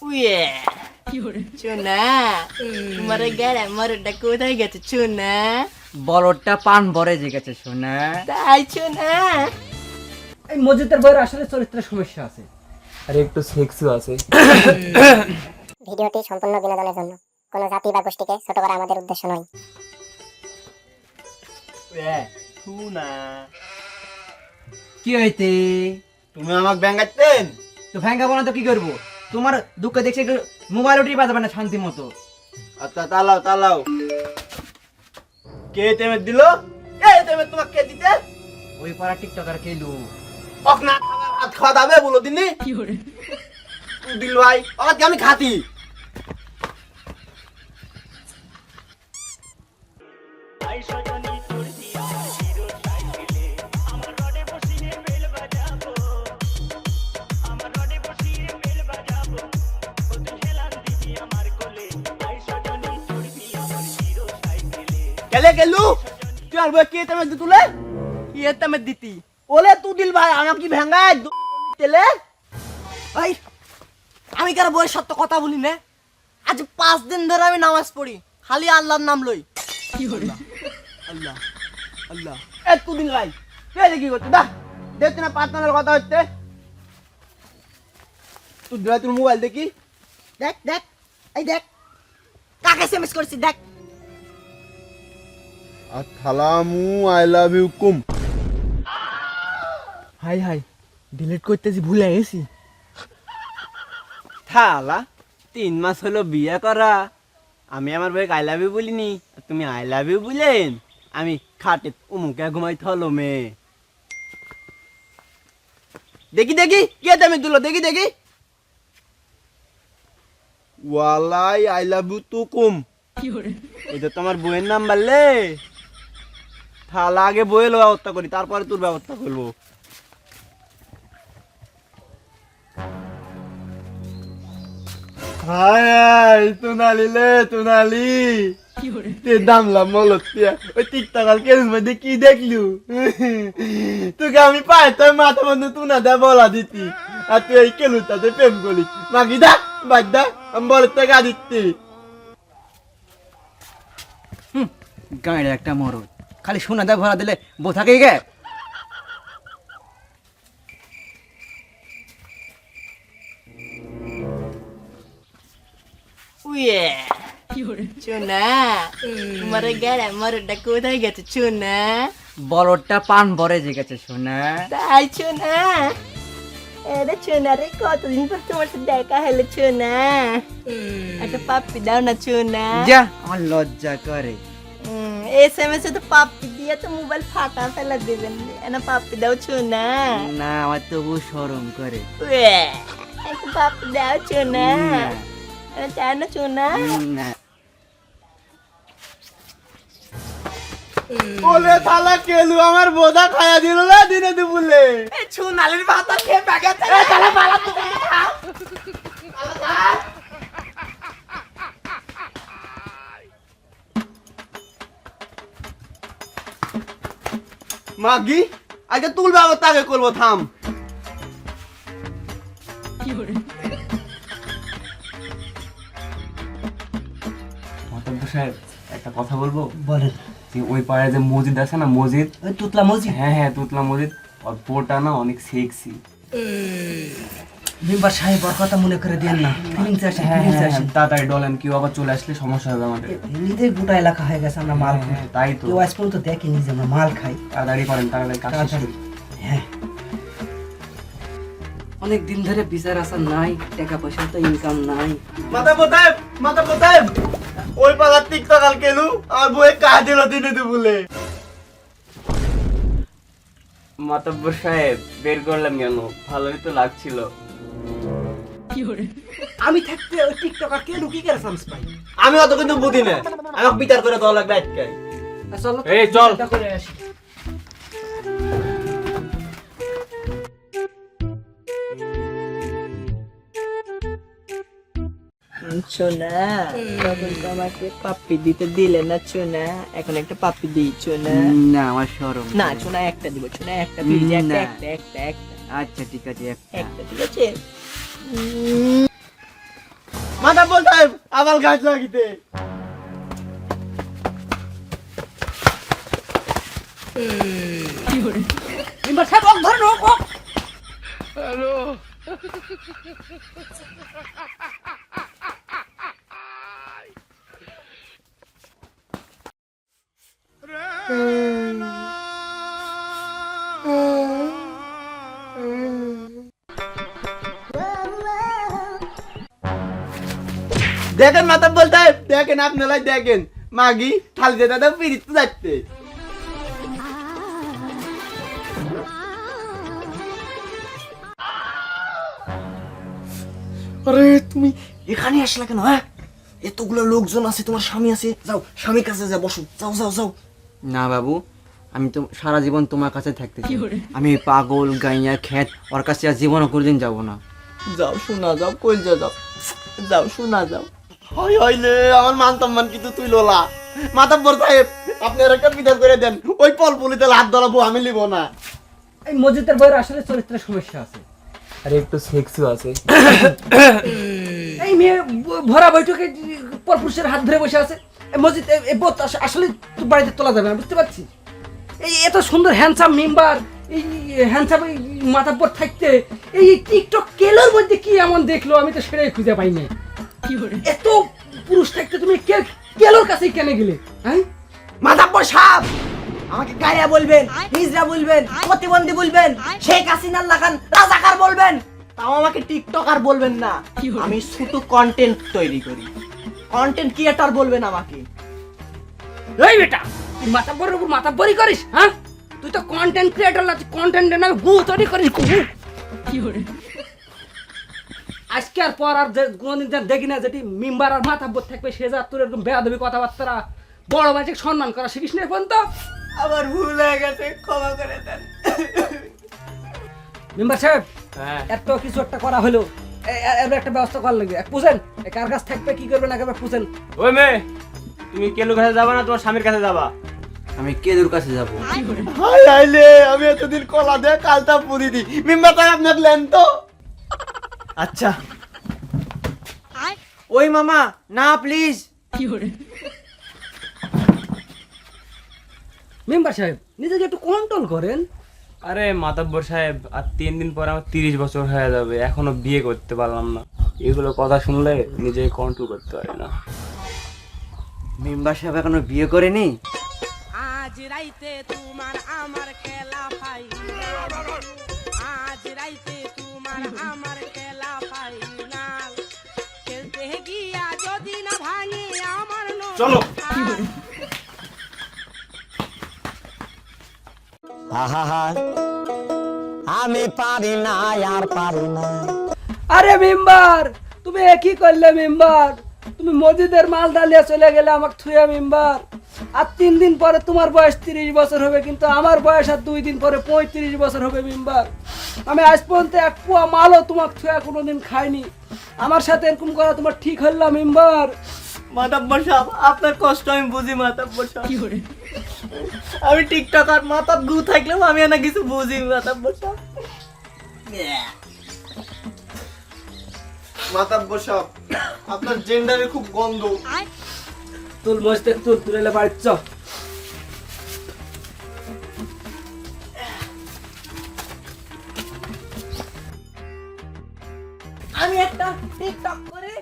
উয়ে চুনা তোমার গেড়ে মরটা কোথায় গেছে চুনা? বড়টা পান ভরে জেগেছে সোনা। তাই চুনা? এই মজিদের বইয়ের আসলে চরিত্রের সমস্যা আছে, আর একটু সেক্সও আছে। ভিডিওটি সম্পূর্ণ বিনোদনের জন্য, কোনো জাতি বা গোষ্ঠীকে ছোট করা আমাদের উদ্দেশ্য নয়। চুনা কি হইতে তুমি আমাকে ব্যাঙ্গাচ্ছেন? তো ভেঙ্গাবো না তো কি করবো? তোমার দুঃখ দেখছে একটু মোবাইল উঠিয়ে বাজাবে না শান্তি মতো। আচ্ছা তালাও তালাও। কে তেমে দিল? এ তেমে তোমাকে কে দিতে? ওই পাড়া টিকটকার কেলু। অক না ভাত খাওয়া দাবে বলো দিনি কি করে দিল ভাই আজকে আমি খাতি। কেলে গেলু তুই আর বই কে তেমে দিতুলে? কি তেমে দিতি? ওলে তু দিল ভাই আমাকে কি ভেঙ্গায় তেলে? ভাই আমি কার বইয়ের সত্য কথা বলি না। আজ 5 দিন ধরে আমি নামাজ পড়ি, খালি আল্লাহর নাম লই। কি হলো? আল্লাহ আল্লাহ। এ তু দিল ভাই কে দেখি করতে দা দেখতে না পার্টনারের কথা হচ্ছে। তুই দিল তোর মোবাইল দেখি দেখ দেখ এই দেখ কাকে এসএমএস করছি দেখ। আসসালামু আলাইকুম। হাই হাই ডিলিট করতেছি ভুলে গেছি। থালা 3 মাস হলো বিয়ে করা, আমি আমার বউকে আই লাভ ইউ বলিনি, তুমি আই লাভ ইউ বলেন? আমি খাটে উমুকে ঘুমাইতে হলো মে। দেখি দেখি কে তুমি দিল দেখি দেখি। ওয়ালাই আই লাভ ইউ তুকুম। এটা তোমার বউয়ের নাম্বার লে? থালা আগে বইয়ের ব্যবস্থা করি তারপরে তোর ব্যবস্থা করবো। হাই হাই তুনালি লে তুনালি। তে দামলা মলতিয়া ওই টিকটকার কেস মধ্যে কি দেখলু? তোকে আমি পাইতাম মাথা মধ্যে তুনা দে বলা দিতি, আর তুই এই কেলুটাতে প্রেম করলি। মাগি দা বাদ দা আমি বলতে গা দিতি। গাঁড়ে একটা মরদ খালি সোনা দা ভরা দিলে বউ থাকে গে। উয়ে চুনা তোমার গেড়ে মরটা কোথায় গেছে চুনা? বড়টা পান ভরে জেগেছে সোনা। তাই চুনা? এরে চুনা রে কতদিন পর তোমার সাথে দেখা হলো চুনা, একটা পাপ্পি দাও না চুনা। যা আমার লজ্জা করে। এসএমএস এ তো পাপ্পি দিয়ে তো মোবাইল ফাটা ফেলা দিবেন, না পাপ্পি দাও চুনা। না আমার তবু শরম করে। উয়ে একটা পাপ্পি দাও চুনা, চায় না চুনা? না ওলে থালা কেলু আমার বোধা খায়া দিল না দিনে দুপুরে। এই চুনালির ভাতা খেয়ে ব্যাগেতে এ তাহলে পালা তুমি খাও। মাগি আগে তুল ব্যবস্থা আগে করবো থাম। সাহেব একটা কথা বলবো? বলেন। ওই পাড়ায় যে মসজিদ আছে না, মসজিদ, ওই তুতলা মসজিদ? হ্যাঁ হ্যাঁ তুতলা মসজিদ, ওর বউটা না অনেক সেক্সি। মেম্বার সাহেব ওর কথা মনে করে দেন না, ফিলিংস আসে ফিলিংস আসে। তাড়াতাড়ি ডলেন, কেউ আবার চলে আসলে সমস্যা হবে আমাদের। এমনিতে গোটা এলাকা হয়ে গেছে আমরা মাল খাই। তাই তো, কেউ আজ পর্যন্ত দেখেনি যে আমরা মাল খাই। তাড়াতাড়ি করেন, তাড়াতাড়ি কাজ শেষ করি। হ্যাঁ অনেক দিন ধরে বিচার আসার নাই, টাকা পয়সা তো ইনকাম নাই। মাথা পোতায় মাথা পোতায় ওই পাড়ার টিকটকার কেলু আমার বউয়ে কাজ দিল দিনে দুপুরে। মাতব্বর সাহেব বের করলাম কেন? ভালোই তো লাগছিল। আমি থাকতে ওই টিকটকার কে লুকিয়ে গেছে চান্স পাই। আমি অত কিন্তু বুঝি না, আমাকে বিচার করে দেওয়া লাগবে আজকাই। চলো এই চল। এটা করে আসি। চুনা তখন তো আমাকে পাপ্পি দিতে দিলে না চুনা, এখন একটা পাপ্পি দিই চুনা। না আমার শরম না করে। চুনা একটা দিব চুনা, একটা প্লিজ, একটা না। একটা একটা একটা আচ্ছা ঠিক আছে একটা। একটা ঠিক আছে। মাতাব্বর সাহেব আবার গাছ লাগিতে মেম্বার সাহেব ওক ধরেন ওক ওক দেখেন মাতাব্বর সাহেব দেখেন আপনারা দেখেন মাগি থালিতে দাদা পিরিত যাচ্ছে আরে তুমি এখানে আসলে কেন হ্যাঁ এতগুলো লোকজন আছে তোমার স্বামী আছে যাও স্বামীর কাছে যা বসো যাও যাও যাও না বাবু, আমি তো সারা জীবন তোমার কাছে থাকতে চাই। আমি ওই পাগল গাইয়া খ্যাত ওর কাছে আর জীবনও কোনোদিন যাবো না। যাও শোনা যাও কই যাও যাও শোনা যাও হয় হইলে আমার মান সম্মান কিন্তু তুই লোলা মাতাব্বর সাহেব আপনি আর একটা বিচার করে দেন ওই পল পুলিতে হাত ধরাবো আমি লিব না এই মসজিদের বইয়ের আসলে চরিত্রের সমস্যা আছে আরে একটু সেক্সও আছে। এই মেয়ে ভরা বৈঠকে পরপুরুষের হাত ধরে বসে আছে এই মসজিদ এই বোধ আসলে তোর বাড়িতে তোলা যাবে না বুঝতে পারছি এই এত সুন্দর হ্যান্ডসাম মেম্বার এই হ্যান্ডসাম মাথাব্বর থাকতে এই টিকটক কেলোর মধ্যে কি এমন দেখলো আমি তো সেটাই খুঁজে পাই না এত পুরুষ থাকতে তুমি কেলোর কাছে কেন গেলে হ্যাঁ মাথাব্বর সাহেব আমাকে গায়া বলবেন হিজড়া বলবেন প্রতিবন্ধী বলবেন শেখ হাসিনার লাগান রাজাকার বলবেন তাও আমাকে টিকটকার বলবেন না আমি ছোট কন্টেন্ট তৈরি করি কন্টেন্ট ক্রিয়েটর বলবেন আমাকে এই বেটা তুই মাথাব্বরের উপর মাথাব্বরি করিস হ্যাঁ তুই তো কন্টেন্ট ক্রিয়েটর না কন্টেন্টের নামে গু তৈরি করিস গু কি করে আজকে আর পর আর কোনদিন দেখি না যেটি মেম্বার আর মাথাব্বর থাকবে সে যা তোর এরকম বেয়াদবি কথাবার্তা বড় মানুষকে সম্মান করা শিখিস না এখন তো আবার ভুল হয়ে গেছে ক্ষমা করে দেন মেম্বার সাহেব হ্যাঁ এত কিছু একটা করা হলো এর একটা ব্যবস্থা করা লাগবে বুঝেন কার কাছ থাকবে কি করবে না করবে বুঝেন ওই মেয়ে, তুমি কেলুর কাছে যাবা না তোমার স্বামীর কাছে যাবা? আমি কেদুর কাছে যাবো। হাই হাইলে আমি এতদিন কলা দিয়ে কালটা পুরি দি মেম্বার সাহেব আপনার লেন তো আচ্ছা ওই মামা না প্লিজ। মেম্বার সাহেব নিজেকে একটু কন্ট্রোল করেন আরে মাতাব্বর সাহেব, আর 3 দিন পরে আমার 30 বছর হয়ে যাবে, এখনো বিয়ে করতে পারলাম না। এগুলো কথা শুনলে নিজেকে কন্ট্রোল করতে পারি না। মেম্বার সাহেব এখনো বিয়ে করেনি? আজ রাইতে তোমার আমার খেলা ফাইনাল, আজ রাইতে তোমার আমার খেলা ফাইনাল, খেলতে গিয়া যদি না ভাঙে আমার চলো আমি পারি না আর পারি না। আরে মেম্বার তুমি কি করলে মেম্বার তুমি মসজিদের মাল ডালিয়া চলে গেলে আমাকে থুয়া মেম্বার আর 3 দিন পরে তোমার বয়স 30 বছর হবে কিন্তু আমার বয়স আর 2 দিন পরে 35 বছর হবে মেম্বার আমি আজ পর্যন্ত এক পোয়া মালও তোমাকে থুয়া কোনোদিন খাইনি আমার সাথে এরকম করা তোমার ঠিক হল না মেম্বার মাতাব্বর সাহেব আপনার কষ্ট আমি বুঝি মাতাব্বর সাহেব আমি টিকটকার মাথার গু থাকলেও আমি না কিছু বুঝি মাতাব্বর সাহেব মাতাব্বর সাহেব আপনার জেন্ডারে খুব গন্ধ তুল মসজিদ তুল তুলে বাড়ি চ আমি একটা টিকটক করে